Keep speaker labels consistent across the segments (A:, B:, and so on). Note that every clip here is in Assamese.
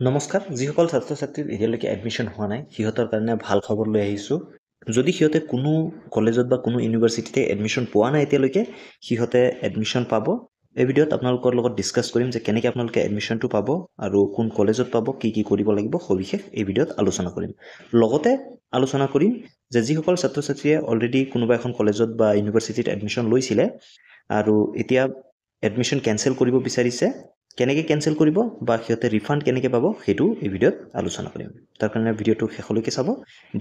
A: নমস্কাৰ যিসকল ছাত্ৰ ছাত্ৰীৰ এতিয়ালৈকে এডমিশ্যন হোৱা নাই সিহঁতৰ কাৰণে ভাল খবৰ লৈ আহিছোঁ যদি সিহঁতে কোনো কলেজত বা কোনো ইউনিভাৰ্চিটিতে এডমিশ্যন পোৱা নাই এতিয়ালৈকে সিহঁতে এডমিশ্যন পাব এই ভিডিঅ'ত আপোনালোকৰ লগত ডিছকাছ কৰিম যে কেনেকৈ আপোনালোকে এডমিশ্যনটো পাব আৰু কোন কলেজত পাব কি কি কৰিব লাগিব সবিশেষ এই ভিডিঅ'ত আলোচনা কৰিম লগতে আলোচনা কৰিম যে যিসকল ছাত্ৰ ছাত্ৰীয়ে অলৰেডি কোনোবা এখন কলেজত বা ইউনিভাৰ্চিটিত এডমিশ্যন লৈছিলে আৰু এতিয়া এডমিশ্যন কেনচেল কৰিব বিচাৰিছে কেনেকৈ কেনচেল কৰিব বা সিহঁতে ৰিফাণ্ড কেনেকৈ পাব সেইটো এই ভিডিঅ'ত আলোচনা কৰিম তাৰ কাৰণে ভিডিঅ'টো শেষলৈকে চাব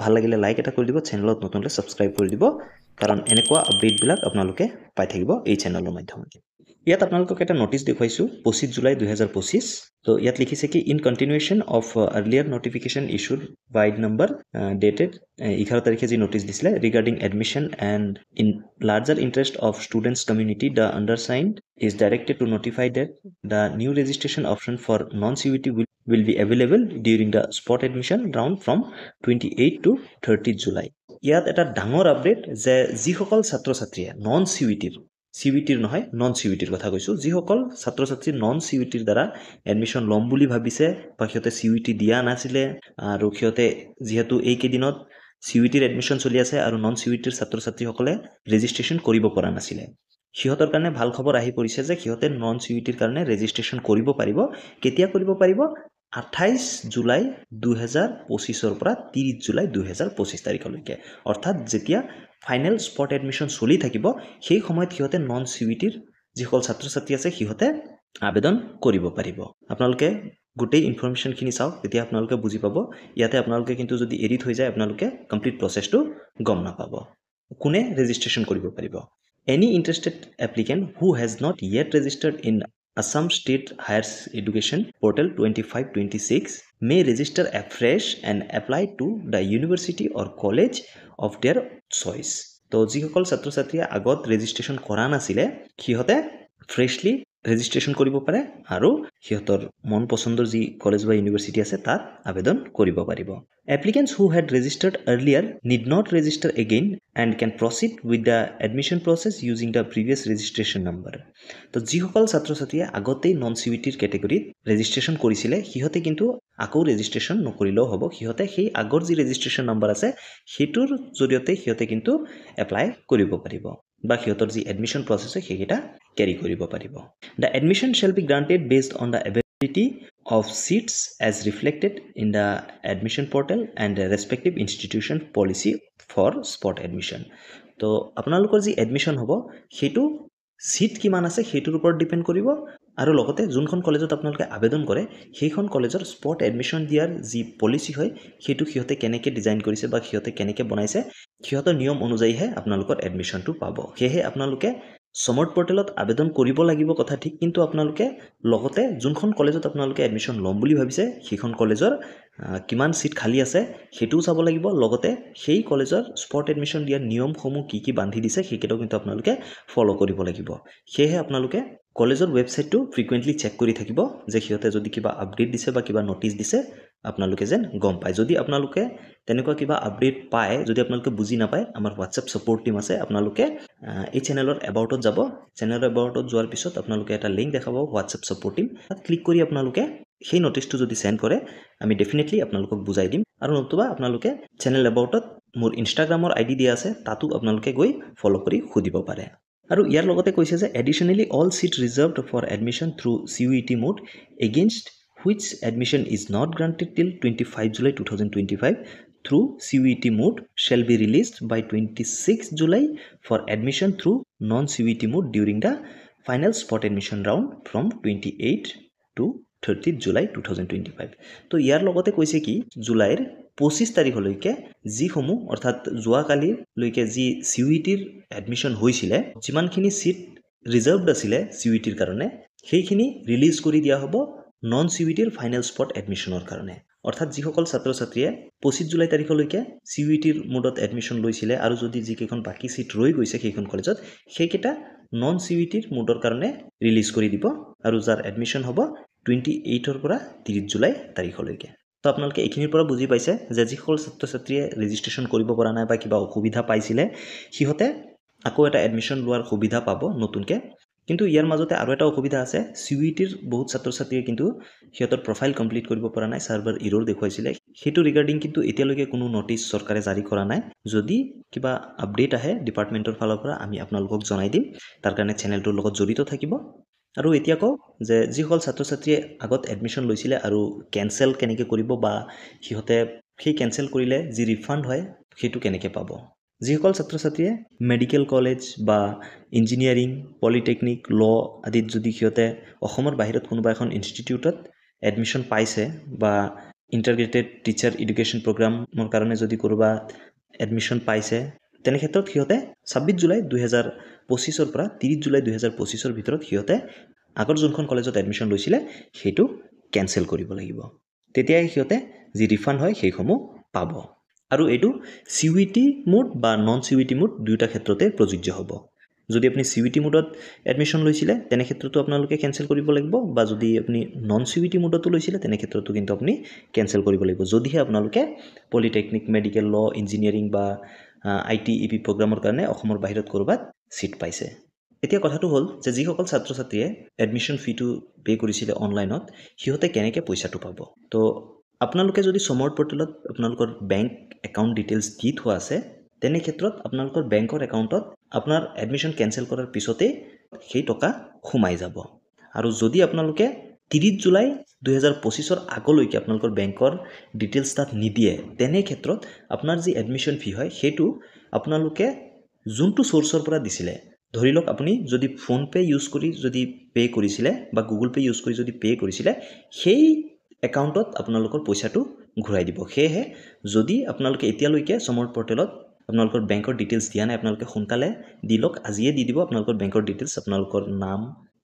A: ভাল লাগিলে লাইক এটা কৰি দিব চেনেলত নতুন হ'লে ছাবস্ক্ৰাইব কৰি দিব কাৰণ এনেকুৱা আপডেটবিলাক আপোনালোকে পাই থাকিব এই চেনেলৰ মাধ্যমতে ইয়াত আপোনালোকক এটা নটিচ দেখুৱাইছোঁ 25 জুলাই 2025 তো ইয়াত লিখিছে কি in continuation of earlier notification issued vide number dated 11 তাৰিখে যি নটিচ দিছিলে regarding admission and in larger interest of students community the undersigned is directed to notify that the new registration option for non-CUET will be available during the spot admission round from 28 to 30 July. ইয়াত এটা ডাঙৰ আপডেট যে যিসকল ছাত্ৰ ছাত্ৰীয়ে নন চিউইটিৰ নহয় নন চিউইটিৰ কথা কৈছোঁ যিসকল ছাত্ৰ ছাত্ৰী নন চিউইটিৰ দ্বাৰা এডমিশ্যন ল'ম বুলি ভাবিছে বা সিহঁতে চিউইটি দিয়া নাছিলে আৰু সিহঁতে যিহেতু এইকেইদিনত চিউইটিৰ এডমিশ্যন চলি আছে আৰু নন চিউইটিৰ ছাত্ৰ ছাত্ৰীসকলে ৰেজিষ্ট্ৰেশ্যন কৰিব পৰা নাছিলে সিহঁতৰ কাৰণে ভাল খবৰ আহি পৰিছে যে সিহঁতে নন চিউইটিৰ কাৰণে ৰেজিষ্ট্ৰেশ্যন কৰিব পাৰিব কেতিয়া কৰিব পাৰিব 28 জুলাই 2025 পৰা 30 জুলাই 2025 তাৰিখলৈকে অৰ্থাৎ যেতিয়া ফাইনেল স্পট এডমিশ্যন চলি থাকিব সেই সময়ত সিহঁতে নন চিউইটিৰ যিসকল ছাত্ৰ ছাত্ৰী আছে সিহঁতে আবেদন কৰিব পাৰিব আপোনালোকে গোটেই ইনফৰমেশ্যনখিনি চাওক তেতিয়া আপোনালোকে বুজি পাব ইয়াতে আপোনালোকে কিন্তু যদি এৰি থৈ যায় আপোনালোকে কমপ্লিট প্ৰচেছটো গম নাপাব কোনে ৰেজিষ্ট্ৰেশ্যন কৰিব পাৰিব Any interested applicant who has not yet registered in Assam State Higher Education Portal 2526 may register afresh and apply to the university or college of their choice. তো যিসকল ছাত্ৰ ছাত্ৰীয়ে আগত ৰেজিষ্ট্ৰেশ্যন কৰা নাছিলে সিহঁতে ফ্ৰেছলি ৰেজিষ্ট্ৰেশ্যন কৰিব পাৰে আৰু সিহঁতৰ মন পছন্দৰ যি কলেজ বা ইউনিভাৰ্চিটি আছে তাত আবেদন কৰিব পাৰিব Applicants who had registered earlier need not register again and can proceed with the admission process using the previous registration number. তো যিসকল ছাত্ৰ ছাত্ৰীয়ে আগতেই নন চিউইটিৰ কেটেগৰীত ৰেজিষ্ট্ৰেশ্যন কৰিছিলে সিহঁতে কিন্তু আকৌ ৰেজিষ্ট্ৰেশ্যন নকৰিলেও হ'ব সিহঁতে সেই আগৰ যি ৰেজিষ্ট্ৰেশ্যন নম্বৰ আছে সেইটোৰ জৰিয়তে সিহঁতে কিন্তু এপ্লাই কৰিব পাৰিব বা সিহঁতৰ যি এডমিশ্যন প্ৰচেছ হয় সেইকেইটা কেৰি কৰিব পাৰিব The admission shall be granted based on the availability of seats as reflected in the admission portal and the respective institution policy for spot admission. তো আপোনালোকৰ যি এডমিশ্যন হ'ব সেইটো সিট কিমান আছে সেইটোৰ ওপৰত ডিপেণ্ড কৰিব আৰু লগতে যোনখন কলেজত আপোনালোকে আবেদন কৰে সেইখন কলেজৰ স্পট এডমিশ্যন দিয়াৰ যি পলিচি হয় সেইটো সিহঁতে কেনেকৈ ডিজাইন কৰিছে বা সিহঁতে কেনেকৈ বনাইছে সিহঁতৰ নিয়ম অনুযায়ীহে আপোনালোকৰ এডমিশ্যনটো পাব সেয়েহে আপোনালোকে সমৰ্থ পৰ্টেলত আবেদন কৰিব লাগিব কথা ঠিক কিন্তু আপোনালোকে লগতে যোনখন কলেজত আপোনালোকে এডমিশ্যন ল'ম বুলি ভাবিছে সেইখন কলেজৰ কিমান সিট খালী আছে সেইটোও চাব লাগিব লগতে সেই কলেজৰ স্পট এডমিশ্যন দিয়াৰ নিয়মসমূহ কি কি বান্ধি দিছে সেইকেইটাও কিন্তু আপোনালোকে ফ'ল' কৰিব লাগিব সেয়েহে আপোনালোকে কলেজৰ ৱেবছাইটটো ফ্ৰিকুৱেণ্টলি চেক কৰি থাকিব যে সিহঁতে যদি কিবা আপডেট দিছে বা কিবা নটিচ দিছে আপোনালোকে যেন গম পায় যদি আপোনালোকে তেনেকুৱা কিবা আপডেট পায় যদি আপোনালোকে বুজি নাপায় আমাৰ হোৱাটছএপ ছাপোৰ্ট টিম আছে আপোনালোকে এই চেনেলৰ এবাউটত যাব চেনেলৰ এবাউটত যোৱাৰ পিছত আপোনালোকে এটা লিংক দেখাব হোৱাটছএপ ছাপোৰ্ট টিম তাত ক্লিক কৰি আপোনালোকে সেই নটিচটো যদি সেন্ড কৰে আমি ডেফিনেটলি আপোনালোকক বুজাই দিম আৰু নতুবা আপোনালোকে চেনেল এবাউটত মোৰ ইনষ্টাগ্ৰামৰ আইডি দিয়া আছে তাতো আপোনালোকে গৈ ফ'ল' কৰি সুধিব পাৰে আৰু ইয়াৰ লগতে কৈছে যে additionally all seat reserved for admission through CUET mode against which admission is not granted till 25 July 2025 through CUET mode shall be released by 26 July for admission through non-CUET mode during the final spot admission round from 28 to 30 July 2025 তো ইয়াৰ লগতে কৈছে কি জুলাইৰ 25 তাৰিখলৈকে যিসমূহ অৰ্থাৎ যোৱাকালিলৈকে যি চিউইটিৰ এডমিশ্যন হৈছিলে যিমানখিনি সিট ৰিজাৰ্ভড আছিলে চিউইটিৰ কাৰণে সেইখিনি ৰিলিজ কৰি দিয়া হ'ব নন চিউইটিৰ ফাইনেল স্পট এডমিশ্যনৰ কাৰণে অৰ্থাৎ যিসকল ছাত্ৰ ছাত্ৰীয়ে 25 জুলাই তাৰিখলৈকে চিউইটিৰ মোডত এডমিশ্যন লৈছিলে আৰু যদি যিকেইখন বাকী সিট ৰৈ গৈছে সেইখন কলেজত সেইকেইটা নন চিউইটিৰ মোডৰ কাৰণে ৰিলিজ কৰি দিব আৰু যাৰ এডমিশ্যন হ'ব 28 পৰা 30 জুলাই তাৰিখলৈকে তো আপোনালোকে এইখিনিৰ পৰা বুজি পাইছে যে যিসকল ছাত্ৰ ছাত্ৰীয়ে ৰেজিষ্ট্ৰেশ্যন কৰিব পৰা নাই বা কিবা অসুবিধা পাইছিলে সিহঁতে আকৌ এটা এডমিশ্যন লোৱাৰ সুবিধা পাব নতুনকৈ কিন্তু ইয়াৰ মাজতে আৰু এটা অসুবিধা আছে CUETৰ বহুত ছাত্ৰ ছাত্ৰীয়ে কিন্তু সিহঁতৰ প্ৰফাইল কমপ্লিট কৰিব পৰা নাই সাৰ্ভাৰ ইৰৰ দেখুৱাইছিলে সেইটো ৰিগাৰ্ডিং কিন্তু এতিয়ালৈকে কোনো নটিচ চৰকাৰে জাৰি কৰা নাই যদি কিবা আপডেট আহে ডিপাৰ্টমেণ্টৰ ফালৰ পৰা আমি আপোনালোকক জনাই দিম তাৰ কাৰণে চেনেলটোৰ লগত জড়িত থাকিব আৰু এতিয়া কওঁ যে যিসকল ছাত্ৰ ছাত্ৰীয়ে আগত এডমিশ্যন লৈছিলে আৰু কেনচেল কেনেকৈ কৰিব বা সিহঁতে সেই কেনচেল কৰিলে যি ৰিফাণ্ড হয় সেইটো কেনেকৈ পাব যিসকল ছাত্ৰ ছাত্ৰীয়ে মেডিকেল কলেজ বা ইঞ্জিনিয়াৰিং পলিটেকনিক ল আদিত যদি সিহঁতে অসমৰ বাহিৰত কোনোবা এখন ইনষ্টিটিউটত এডমিশ্যন পাইছে বা ইণ্টাগ্ৰেটেড টিচাৰ এডুকেশ্যন প্ৰগ্ৰামৰ কাৰণে যদি ক'ৰবাত এডমিশ্যন পাইছে তেনে ক্ষেত্ৰত সিহঁতে 26 জুলাই 2025 পৰা 30 জুলাই 2025 ভিতৰত সিহঁতে আগৰ যোনখন কলেজত এডমিশ্যন লৈছিলে সেইটো কেনচেল কৰিব লাগিব তেতিয়াই সিহঁতে যি ৰিফাণ্ড হয় সেইসমূহ পাব আৰু এইটো CUET মোড বা নন CUET মোড দুয়োটা ক্ষেত্ৰতে প্ৰযোজ্য হ'ব যদি আপুনি CUET মোডত এডমিশ্যন লৈছিলে তেনে ক্ষেত্ৰতো আপোনালোকে কেনচেল কৰিব লাগিব বা যদি আপুনি নন CUET মোডতো লৈছিলে তেনে ক্ষেত্ৰতো কিন্তু আপুনি কেনচেল কৰিব লাগিব যদিহে আপোনালোকে পলিটেকনিক মেডিকেল ল ইঞ্জিনিয়াৰিং বা IT EP প্ৰগ্ৰামৰ কাৰণে অসমৰ বাহিৰত ক'ৰবাত সিট পাইছে এতিয়া কথাটো হ'ল যে যিসকল ছাত্ৰ ছাত্ৰীয়ে এডমিশ্যন ফিটো পে কৰিছিলে অনলাইনত সিহঁতে কেনেকৈ পইচাটো পাব তো আপোনালোকে যদি সমৰ্থ পৰ্টেলত আপোনালোকৰ বেংক একাউণ্ট ডিটেইলছ দি থোৱা আছে তেনে ক্ষেত্ৰত আপোনালোকৰ বেংকৰ একাউণ্টত আপোনাৰ এডমিশ্যন কেনচেল কৰাৰ পিছতে সেই টকা সোমাই যাব আৰু যদি আপোনালোকে 30 জুলাই 2025 আগলৈকে আপোনালোকৰ বেংকৰ ডিটেইলছ তাত নিদিয়ে তেনে ক্ষেত্ৰত আপোনাৰ যি এডমিশ্যন ফি হয় সেইটো আপোনালোকে যোনটো সোৰ্সৰ পৰা দিছিলে ধৰি লওক আপুনি যদি ফোন পে ইউজ কৰি যদি পে কৰিছিলে বা গুগল পে ইউজ কৰি যদি পে কৰিছিলে সেই একাউণ্টত আপোনালোকৰ পইচাটো ঘূৰাই দিব সেয়েহে যদি আপোনালোকে এতিয়ালৈকে সমৰ্থ পৰ্টেলত আপোনালোকৰ বেংকৰ ডিটেইলছ দিয়া নাই আপোনালোকে সোনকালে দি লওক আজিয়ে দি দিব আপোনালোকৰ বেংকৰ ডিটেইলছ আপোনালোকৰ নাম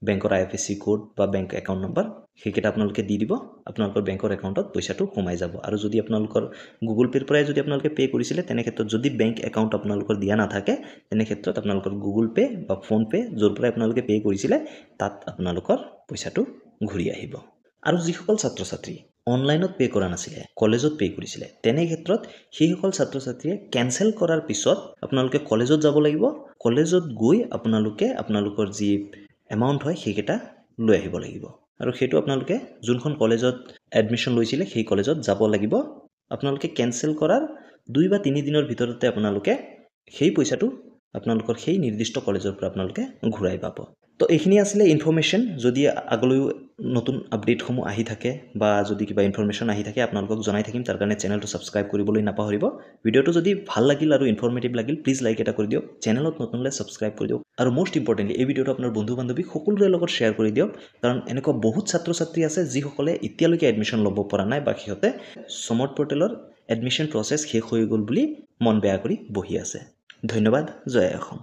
A: বেংকৰ IFSC কোড বা বেংক একাউণ্ট নম্বৰ সেইকেইটা আপোনালোকে দি দিব আপোনালোকৰ বেংকৰ একাউণ্টত পইচাটো সোমাই যাব আৰু যদি আপোনালোকৰ গুগল পেৰ পৰাই যদি আপোনালোকে পে কৰিছিলে তেনে ক্ষেত্ৰত যদি বেংক একাউণ্ট আপোনালোকৰ দিয়া নাথাকে তেনে ক্ষেত্ৰত আপোনালোকৰ গুগল পে বা ফোন পে য'ৰ পৰাই আপোনালোকে পে কৰিছিলে তাত আপোনালোকৰ পইচাটো ঘূৰি আহিব আৰু যিসকল ছাত্ৰ ছাত্ৰী অনলাইনত পে কৰা নাছিলে কলেজত পে কৰিছিলে তেনে ক্ষেত্ৰত সেইসকল ছাত্ৰ ছাত্ৰীয়ে কেনসেল কৰাৰ পিছত আপোনালোকে কলেজত যাব লাগিব কলেজত গৈ আপোনালোকে আপোনালোকৰ যি এমাউণ্ট হয় সেইকেইটা লৈ আহিব লাগিব আৰু সেইটো আপোনালোকে যোনখন কলেজত এডমিশ্যন লৈছিলে সেই কলেজত যাব লাগিব আপোনালোকে কেনসেল কৰাৰ 2 বা 3 দিনৰ ভিতৰতে আপোনালোকে সেই পইচাটো আপোনালোকৰ সেই নিৰ্দিষ্ট কলেজৰ পৰা আপোনালোকে ঘূৰাই পাব তো এইখিনি আছিলে ইনফৰমেশ্যন যদি আগলৈও নতুন আপডেটসমূহ আহি থাকে বা যদি কিবা ইনফৰমেশ্যন আহি থাকে আপোনালোকক জনাই থাকিম তাৰ কাৰণে চেনেলটো সাবস্ক্ৰাইব কৰিবলৈ নাপাহৰিব ভিডিঅ'টো যদি ভাল লাগিল আৰু ইনফৰমেটিভ লাগিল প্লিজ লাইক এটা কৰি দিয়ক চেনেলত নতুনলে সাবস্ক্ৰাইব কৰি দিয়ক আৰু মোষ্ট ইম্পৰ্টেণ্টলি এই ভিডিঅ'টো আপোনাৰ বন্ধু বান্ধৱী সকলোৰে লগত শ্বেয়াৰ কৰি দিয়ক কাৰণ এনেকুৱা বহুত ছাত্ৰ ছাত্ৰী আছে যিসকলে এতিয়ালৈকে এডমিশ্যন ল'ব পৰা নাই বা সিহঁতে সমৰ্থ পৰ্টেলৰ এডমিশ্যন প্ৰচেছ শেষ হৈ গ'ল বুলি মন বেয়া কৰি বহি আছে ধন্যবাদ জয় অসম